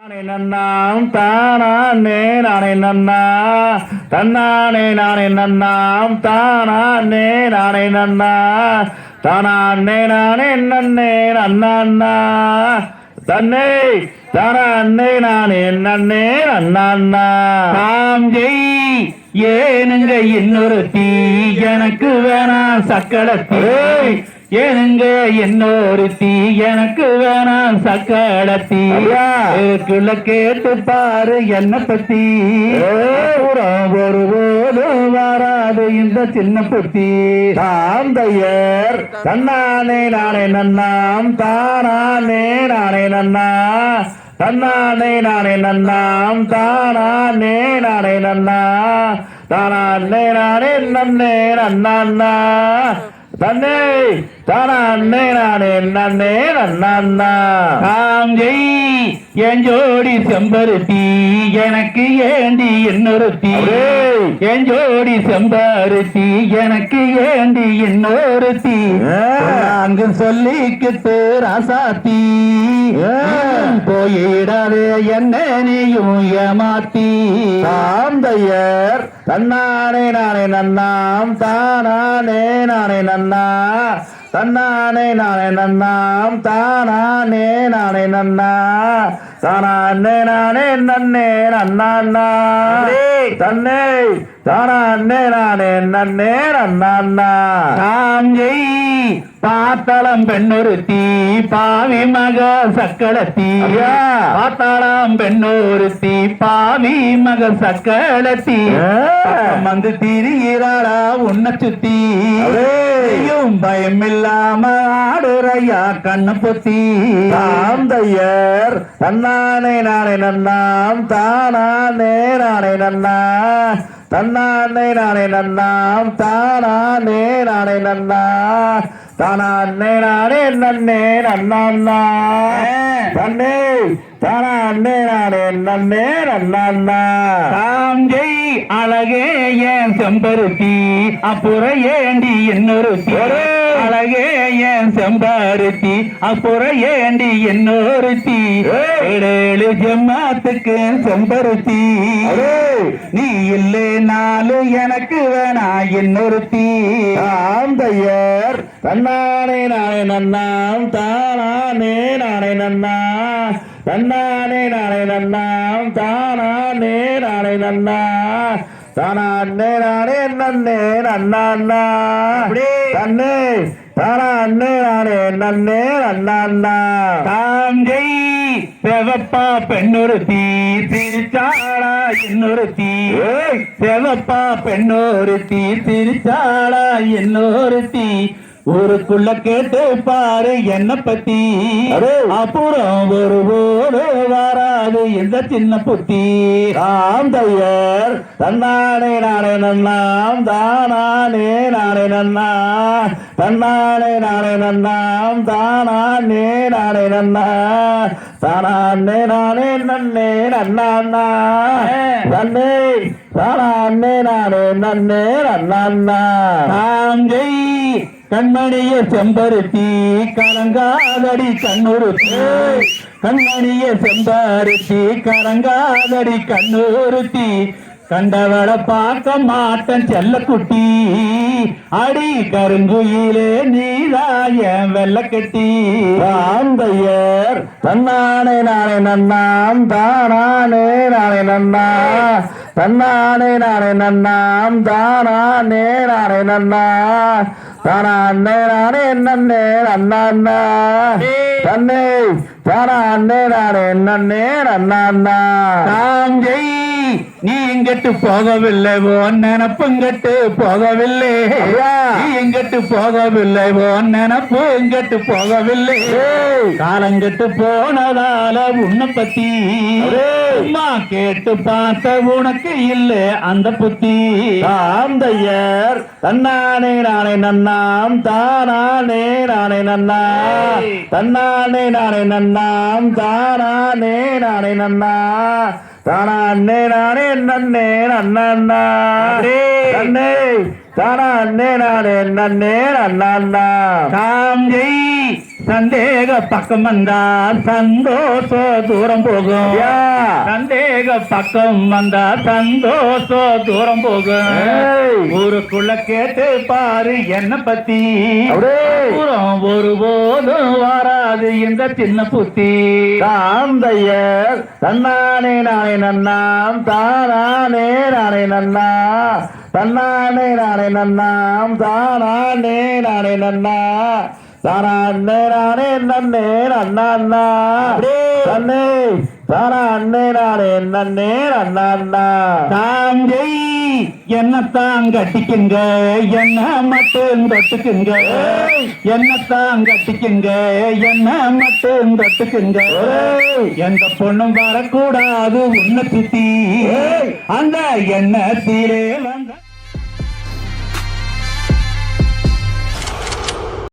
நன்னாம் தானே நானே நன்னா தன்னானே நானே நன்னாம் தானே நானே நன்னா தானே நானே நன்னே நன்னா தன்னை தானே நானே நன்னே நன்னா தாம் ஜெய் ஏனுங்க இன்னொரு தீ எனக்கு வேணாம் சக்கடத்தீ ஏனுங்க இன்னொரு தீ எனக்கு வேணாம் சக்கடத்தீ குள்ள கேட்டு பாரு என்ன பத்தி ஒருபோதும் வராது இந்த சின்ன புத்தி தாந்தையர் தன்னானே நானே நன்னாம் தானே நானே நன்னா தன்னானே நானே நன்னாம் தானே நானே நன்னா தானே நானே நன்னே நன்னா தன்னை தானே நானே நன்னே நன்னா தாம் ஜெய் என் ஜோடி செம்பருத்தி எனக்கு ஏண்டி இன்னொரு தீ என் ஜோடி செம்பருத்தி எனக்கு ஏண்டி இன்னொரு தீ அங்கு சொல்லிக்கிட்டு ராசாத்தி போயிடாதே என்ன நீயும் ஏமாத்தி தாந்தையர் தன்னானே நானே நன்னாம் தானே நானே நன்னா தன்னானே நானே நன்னாம் தானே நானே நன்னா தானே நானே நன்னே நன்னா தன்னை தானே நானே நன்னே நன்னா தாம் ஜெய் பாத்தளம் பெண்ணொருத்தி பாவி மக சக்களத்தி பாத்தாளம் பெண்ணொருத்தி பாவி மக சக்களத்தி வந்து திரிகிறாளா உன்னை சுத்தி பயம் இல்லாம ஆடுறையா கண்ணு பொத்தி தாந்தையர் தன்னானே நானே நன்னாம் தானே நானே நன்னா தன்னானே நானே நன்னாம் தானே நானே நன்னா தானே நானே நன்னே நன்னா தன்னை தானே நானே நன்னே நன்னா தாம் ஜெய் அழகே ஏன் செம்பருத்தி அப்புறம் ஏண்டி இன்னொரு அழகே ஏன் செம்பருத்தி அப்புறம் ஏண்டி இன்னொரு தீ ஏழு ஜென்மத்துக்கு செம்பருத்தி நீ இல்லை நாலு எனக்கு வேணா இன்னொரு தீ தாந்தையர் தன்னானே நானே நன்னாம் தானே நானே நன்னா தன்னானே நானே நன்னாம் தானே நானே நன்னா தானே நானே நன்னே நன்னா தன்னை தானே நானே நன்னே நன்னா தாம் ஜெய் செவப்பா பெண்ணொருத்தி சிரிச்சாளா இன்னொருத்தி செவப்பா பெண்ணொருத்தி சிரிச்சாளா இன்னொருத்தி ஊருக்குள்ள கேட்டு பாரு என்ன பத்தி அப்புறம் ஒருபோது வராது இந்த சின்ன புத்தி தாந்தையர் தன்னானே நானே நன்னாம் தானே நானே நன்னா தன்னானே நானே நன்னாம் தானே நானே நன்னா தானே நானே நன்னே நன்னா தன்னை தானே நானே நன்னே நன்னா தாம் ஜெய் கண்மணிய செம்பருத்தி கலங்காதடி கண்ணுறுத்தி கண்மணிய செம்பருத்தி கலங்காதடி கண்ணுறுத்தி கண்டவள பார்க்க மாட்டேன் செல்லக்குட்டி அடி கருங்குயிலே நீதாய வெள்ளக்கட்டி தாந்தையர் தன்னானே நானே நன்னாம் தானே நானே நன்னா தன்னானே நானே நன்னாம் தானே நானே நன்னா தானே நானே நன்னே நன்னா தன்னை தானே நானே நன்னே நன்னா தாம் ஜெய் நீ எங்கிட்டு போகவில்லை ஓன் நினப்புங்கட்டு போகவில்லை நீ எங்கிட்டு போகவில்லை ஓன் நினப்பு எங்கிட்டு போகவில்லை காலங்கட்டு போனதால உன்னை பத்தி அம்மா கேட்டு பார்த்த உனக்கு இல்லை அந்த புத்தி தாந்தையர் தன்னானே நானே நன்னாம் தானே நானே நன்னா தன்னானே நானே நன்னாம் தானே நானே நன்னா தானே நானே நன்னே நன்னா தன்னை தானா அண்ணே நானே நன்னே நன்னா தாம் ஜெய் சந்தேக பக்கம் வந்தால் சந்தோஷ தூரம் போகும் யா சந்தேக பக்கம் வந்தா சந்தோஷ தூரம் போகும் ஏய். ஊருக்குள்ள கேட்டு பாரு என்ன பத்தி அப்படியே தூரம் ஒருபோதும் வராது இந்த சின்ன புத்தி காந்தையர் தன்னானே நானே நன்னாம் தானானே நானே நன்னா தன்னானே நானே நன்னாம் தானானே நானே நன்னா தானானே நானே நன்னே நன்னா தன்னே தானானே நானே நன்னே நன்னா தாம் ஜெய் என்னத்தான் கட்டிக்குங்க என்ன மட்டும் தொட்டுக்குங்க என்னத்தான் கட்டிக்குங்க என்ன மட்டும் தொட்டுக்குங்க எந்த பொண்ணும் வரக்கூடாது உன்னை சுத்தி அந்த எண்ணத்திலே வந்த